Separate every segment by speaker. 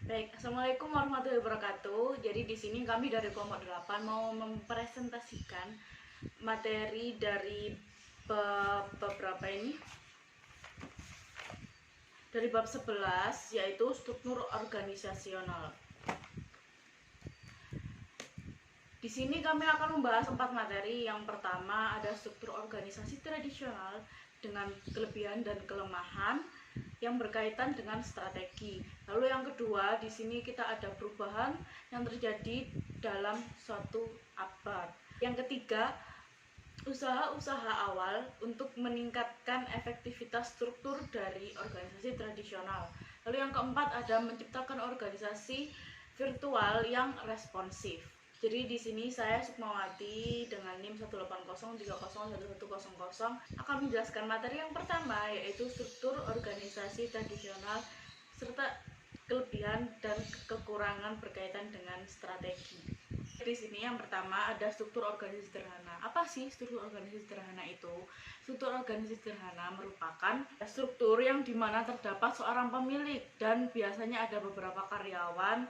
Speaker 1: Baik, Assalamualaikum warahmatullahi wabarakatuh. Jadi di sini kami dari kelompok 8 mau mempresentasikan materi dari beberapa ini dari bab 11 yaitu struktur organisasional. Di sini kami akan membahas 4 materi. Yang pertama ada struktur organisasi tradisional dengan kelebihan dan kelemahan yang berkaitan dengan strategi. Lalu yang kedua, di sini kita ada perubahan yang terjadi dalam suatu abad. Yang ketiga, usaha-usaha awal untuk meningkatkan efektivitas struktur dari organisasi tradisional. Lalu yang keempat ada menciptakan organisasi virtual yang responsif. Jadi di sini saya Sukmawati dengan NIM 180301110 akan menjelaskan materi yang pertama yaitu struktur organisasi tradisional serta kelebihan dan kekurangan berkaitan dengan strategi. Di sini yang pertama ada struktur organisasi sederhana. Apa sih struktur organisasi sederhana itu? Struktur organisasi sederhana merupakan struktur yang dimana terdapat seorang pemilik dan biasanya ada beberapa karyawan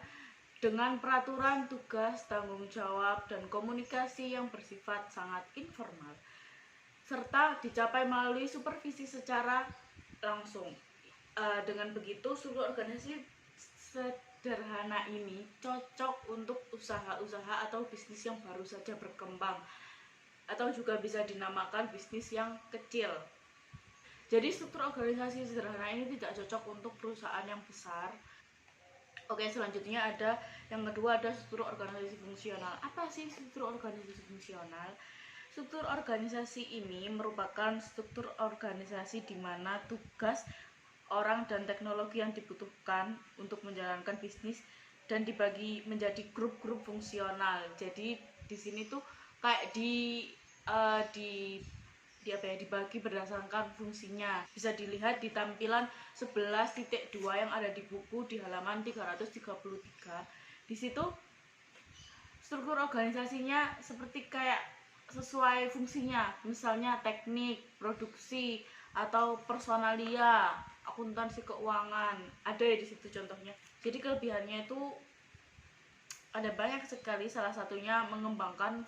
Speaker 1: dengan peraturan, tugas, tanggung jawab, dan komunikasi yang bersifat sangat informal, serta dicapai melalui supervisi secara langsung. Dengan begitu, struktur organisasi sederhana ini cocok untuk usaha-usaha atau bisnis yang baru saja berkembang, atau juga bisa dinamakan bisnis yang kecil. Jadi struktur organisasi sederhana ini tidak cocok untuk perusahaan yang besar. Oke, selanjutnya ada yang kedua ada struktur organisasi fungsional. Apa sih struktur organisasi fungsional? Struktur organisasi ini merupakan struktur organisasi di mana tugas orang dan teknologi yang dibutuhkan untuk menjalankan bisnis dan dibagi menjadi grup-grup fungsional. Jadi di sini tuh kayak dibagi berdasarkan fungsinya. Bisa dilihat di tampilan 11.2 yang ada di buku di halaman 333. Di situ struktur organisasinya seperti kayak sesuai fungsinya, misalnya teknik, produksi, atau personalia, akuntansi keuangan. Ada ya di situ contohnya. Jadi kelebihannya itu ada banyak sekali, salah satunya mengembangkan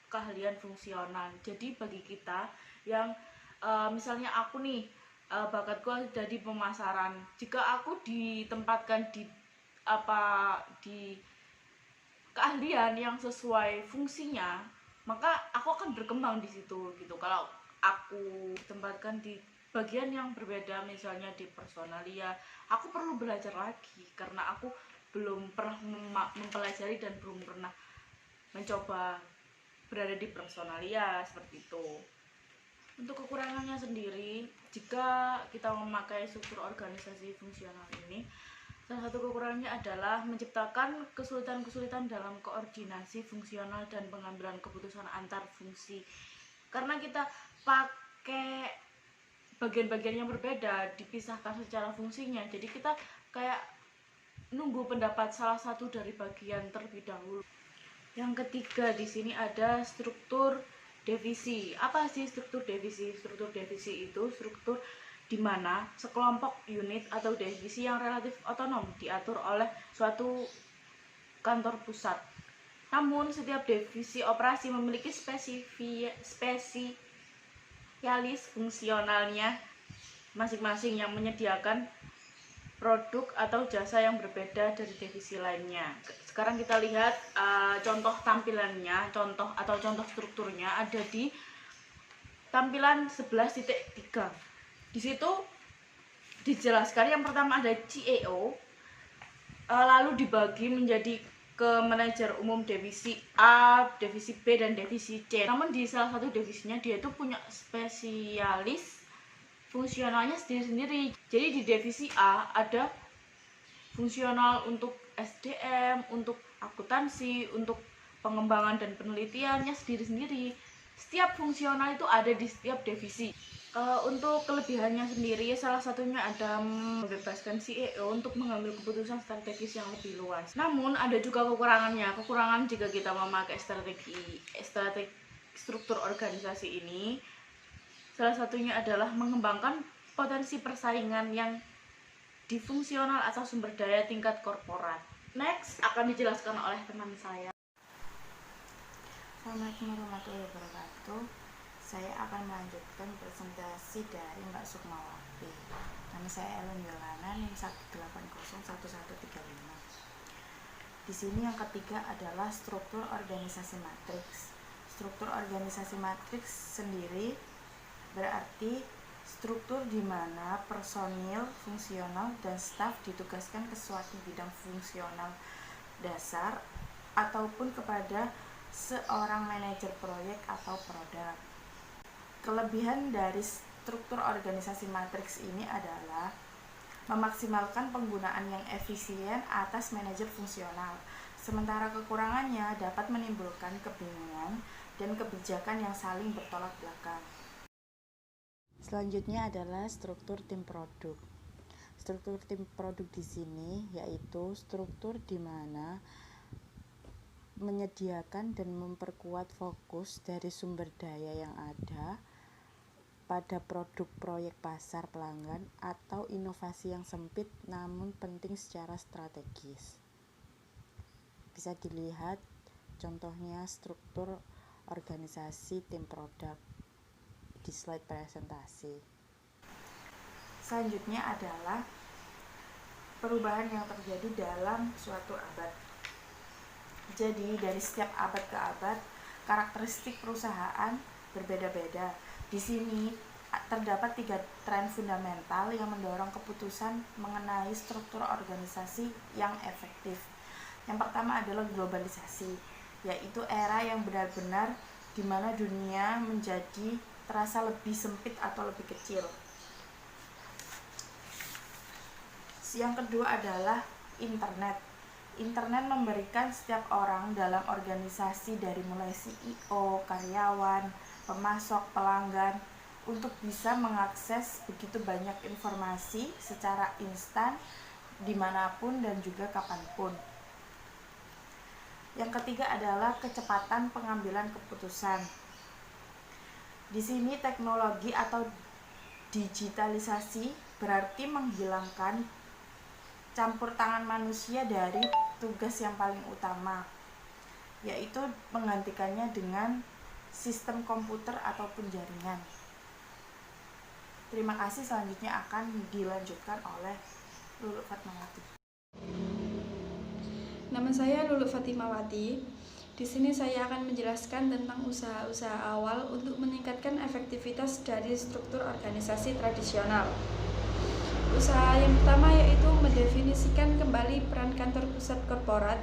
Speaker 1: keahlian fungsional. Jadi bagi kita yang misalnya aku nih bakatku ada di pemasaran, jika aku ditempatkan di keahlian yang sesuai fungsinya, maka aku akan berkembang di situ gitu. Kalau aku ditempatkan di bagian yang berbeda, misalnya di personalia, aku perlu belajar lagi karena aku belum pernah mempelajari dan belum pernah mencoba berada di personalia seperti itu. Untuk kekurangannya sendiri, jika kita memakai struktur organisasi fungsional ini, salah satu kekurangannya adalah menciptakan kesulitan-kesulitan dalam koordinasi fungsional dan pengambilan keputusan antar fungsi. Karena kita pakai bagian-bagian yang berbeda, dipisahkan secara fungsinya, jadi kita kayak nunggu pendapat salah satu dari bagian terlebih dahulu. Yang ketiga di sini ada struktur divisi. Apa sih struktur divisi? Struktur divisi itu struktur di mana sekelompok unit atau divisi yang relatif otonom diatur oleh suatu kantor pusat. Namun setiap divisi operasi memiliki spesialis fungsionalnya masing-masing yang menyediakan produk atau jasa yang berbeda dari divisi lainnya. Sekarang kita lihat contoh tampilannya, contoh strukturnya ada di tampilan 11.3. Di situ dijelaskan yang pertama ada CEO, lalu dibagi menjadi ke manajer umum divisi A, divisi B, dan divisi C. Namun di salah satu divisinya dia itu punya spesialis fungsionalnya sendiri-sendiri. Jadi di divisi A ada fungsional untuk SDM, untuk akuntansi, untuk pengembangan dan penelitiannya sendiri-sendiri. Setiap fungsional itu ada di setiap divisi. Untuk kelebihannya sendiri, salah satunya ada membebaskan CEO untuk mengambil keputusan strategis yang lebih luas. Namun ada juga kekurangannya. Kekurangan jika kita memakai strategi struktur organisasi ini, salah satunya adalah mengembangkan potensi persaingan yang di fungsional atau sumber daya tingkat korporat. Next akan dijelaskan oleh teman saya.
Speaker 2: Assalamualaikum warahmatullahi wabarakatuh. Saya akan melanjutkan presentasi dari Mbak Sukmawati. Nama saya Ellen Yolana, NIM 1801135. Di sini yang ketiga adalah struktur organisasi matriks. Struktur organisasi matriks sendiri berarti struktur di mana personil, fungsional, dan staf ditugaskan ke suatu bidang fungsional dasar ataupun kepada seorang manajer proyek atau produk. Kelebihan dari struktur organisasi matriks ini adalah memaksimalkan penggunaan yang efisien atas manajer fungsional, sementara kekurangannya dapat menimbulkan kebingungan dan kebijakan yang saling bertolak belakang. Selanjutnya adalah struktur tim produk. Struktur tim produk di sini yaitu struktur di mana menyediakan dan memperkuat fokus dari sumber daya yang ada pada produk proyek pasar pelanggan atau inovasi yang sempit namun penting secara strategis. Bisa dilihat contohnya struktur organisasi tim produk di slide presentasi. Selanjutnya adalah perubahan yang terjadi dalam suatu abad. Jadi dari setiap abad ke abad, karakteristik perusahaan berbeda-beda. Di sini terdapat 3 tren fundamental yang mendorong keputusan mengenai struktur organisasi yang efektif. Yang pertama adalah globalisasi, yaitu era yang benar-benar di mana dunia menjadi terasa lebih sempit atau lebih kecil. Yang kedua adalah internet. Internet memberikan setiap orang dalam organisasi dari mulai CEO, karyawan, pemasok, pelanggan untuk bisa mengakses begitu banyak informasi secara instan dimanapun dan juga kapanpun. Yang ketiga adalah kecepatan pengambilan keputusan. Di sini teknologi atau digitalisasi berarti menghilangkan campur tangan manusia dari tugas yang paling utama, yaitu menggantikannya dengan sistem komputer ataupun jaringan. Terima kasih, selanjutnya akan dilanjutkan oleh Lulu Fatmawati.
Speaker 3: Nama saya Lulu Fatimawati. Di sini saya akan menjelaskan tentang usaha-usaha awal untuk meningkatkan efektivitas dari struktur organisasi tradisional. Usaha yang pertama yaitu mendefinisikan kembali peran kantor pusat korporat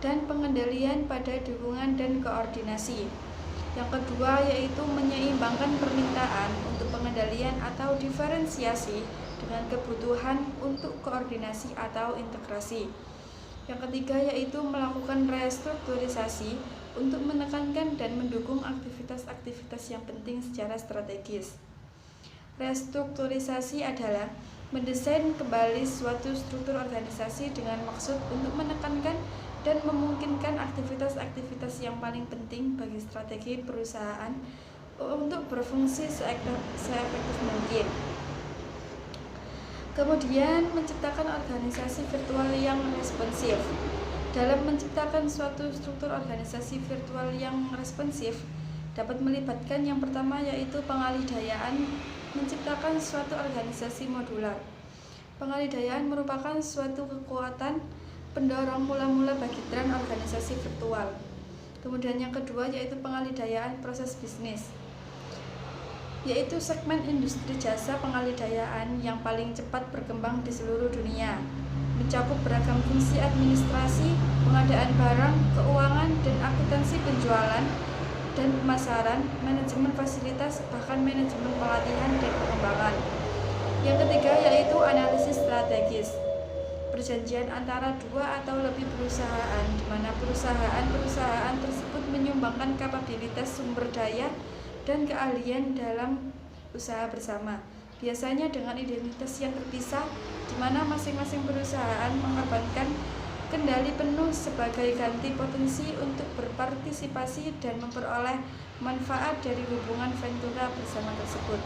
Speaker 3: dan pengendalian pada dukungan dan koordinasi. Yang kedua yaitu menyeimbangkan permintaan untuk pengendalian atau diferensiasi dengan kebutuhan untuk koordinasi atau integrasi. Yang ketiga yaitu melakukan restrukturisasi untuk menekankan dan mendukung aktivitas-aktivitas yang penting secara strategis. Restrukturisasi adalah mendesain kembali suatu struktur organisasi dengan maksud untuk menekankan dan memungkinkan aktivitas-aktivitas yang paling penting bagi strategi perusahaan untuk berfungsi seefektif mungkin. Kemudian, menciptakan organisasi virtual yang responsif. Dalam menciptakan suatu struktur organisasi virtual yang responsif, dapat melibatkan yang pertama yaitu pengalihdayan, menciptakan suatu organisasi modular. Pengalihdayan merupakan suatu kekuatan pendorong mula-mula bagi tren organisasi virtual. Kemudian yang kedua yaitu pengalihdayan proses bisnis, yaitu segmen industri jasa pengalihdayan yang paling cepat berkembang di seluruh dunia, mencakup beragam fungsi administrasi, pengadaan barang, keuangan, dan akuntansi penjualan dan pemasaran, manajemen fasilitas, bahkan manajemen pelatihan dan pengembangan. Yang ketiga yaitu analisis strategis, perjanjian antara 2 atau lebih perusahaan, di mana perusahaan tersebut menyumbangkan kapabilitas sumber daya dan keahlian dalam usaha bersama, biasanya dengan identitas yang terpisah, di mana masing-masing perusahaan mengorbankan kendali penuh sebagai ganti potensi untuk berpartisipasi dan memperoleh manfaat dari hubungan ventura bersama tersebut.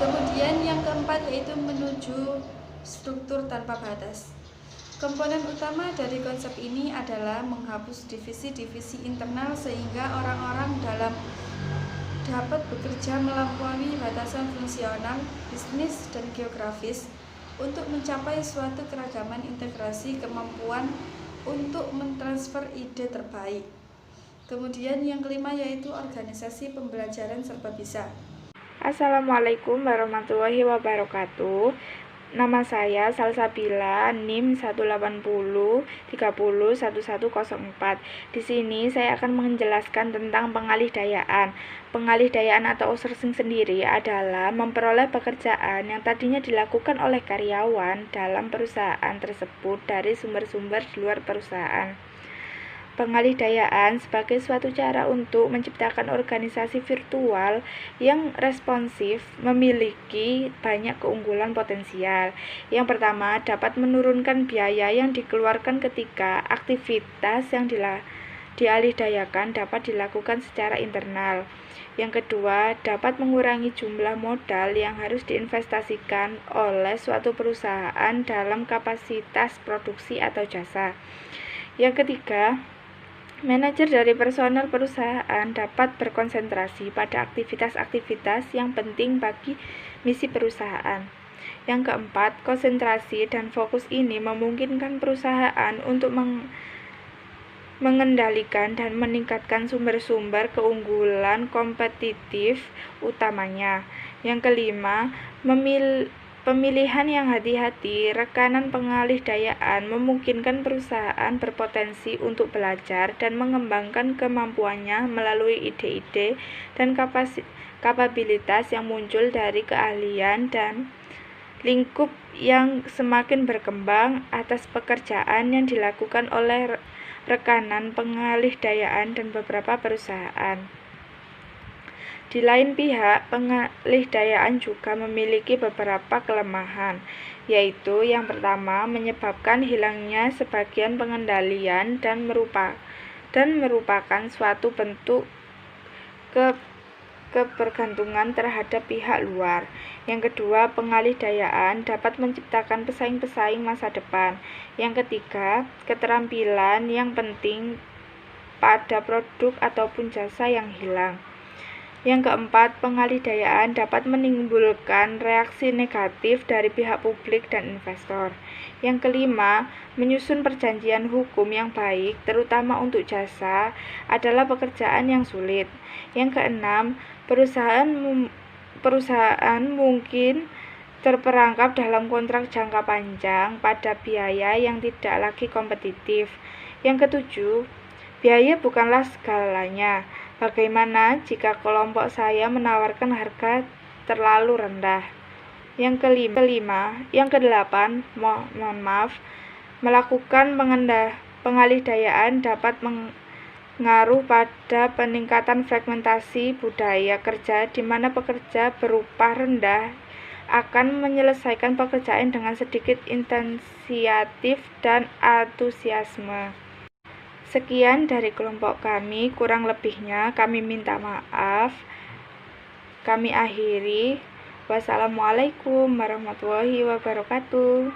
Speaker 3: Kemudian yang keempat yaitu menuju struktur tanpa batas. Komponen utama dari konsep ini adalah menghapus divisi-divisi internal sehingga orang-orang dapat bekerja melampaui batasan fungsional, bisnis, dan geografis untuk mencapai suatu keragaman integrasi kemampuan untuk mentransfer ide terbaik. Kemudian yang kelima yaitu organisasi pembelajaran serba bisa.
Speaker 4: Assalamualaikum warahmatullahi wabarakatuh. Nama saya Salsabila, NIM 180301104. Di sini saya akan menjelaskan tentang pengalih-dayaan. Pengalih-dayaan atau outsourcing sendiri adalah memperoleh pekerjaan yang tadinya dilakukan oleh karyawan dalam perusahaan tersebut dari sumber-sumber di luar perusahaan. Pengalih-dayaan sebagai suatu cara untuk menciptakan organisasi virtual yang responsif memiliki banyak keunggulan potensial. Yang pertama, dapat menurunkan biaya yang dikeluarkan ketika aktivitas yang dialih-dayakan dapat dilakukan secara internal. Yang kedua, dapat mengurangi jumlah modal yang harus diinvestasikan oleh suatu perusahaan dalam kapasitas produksi atau jasa. Yang ketiga, manajer dari personel perusahaan dapat berkonsentrasi pada aktivitas-aktivitas yang penting bagi misi perusahaan. Yang keempat, konsentrasi dan fokus ini memungkinkan perusahaan untuk mengendalikan dan meningkatkan sumber-sumber keunggulan kompetitif utamanya. Yang kelima, pemilihan yang hati-hati. Rekanan pengalih-dayaan memungkinkan perusahaan berpotensi untuk belajar dan mengembangkan kemampuannya melalui ide-ide dan kapabilitas yang muncul dari keahlian dan lingkup yang semakin berkembang atas pekerjaan yang dilakukan oleh rekanan pengalih-dayaan dan beberapa perusahaan. Di lain pihak, pengalih-dayaan juga memiliki beberapa kelemahan, yaitu yang pertama, menyebabkan hilangnya sebagian pengendalian dan merupakan suatu bentuk kebergantungan terhadap pihak luar. Yang kedua, pengalih-dayaan dapat menciptakan pesaing-pesaing masa depan. Yang ketiga, keterampilan yang penting pada produk ataupun jasa yang hilang. Yang keempat, pengalih-dayaan dapat menimbulkan reaksi negatif dari pihak publik dan investor. Yang kelima, menyusun perjanjian hukum yang baik, terutama untuk jasa, adalah pekerjaan yang sulit. Yang keenam, perusahaan mungkin terperangkap dalam kontrak jangka panjang pada biaya yang tidak lagi kompetitif. Yang ketujuh, biaya bukanlah segalanya. Bagaimana jika kelompok saya menawarkan harga terlalu rendah? Yang kedelapan, melakukan pengalih-dayaan dapat mengaruh pada peningkatan fragmentasi budaya kerja di mana pekerja berupah rendah akan menyelesaikan pekerjaan dengan sedikit inisiatif dan antusiasme. Sekian dari kelompok kami, kurang lebihnya kami minta maaf. Kami akhiri. Wassalamualaikum warahmatullahi wabarakatuh.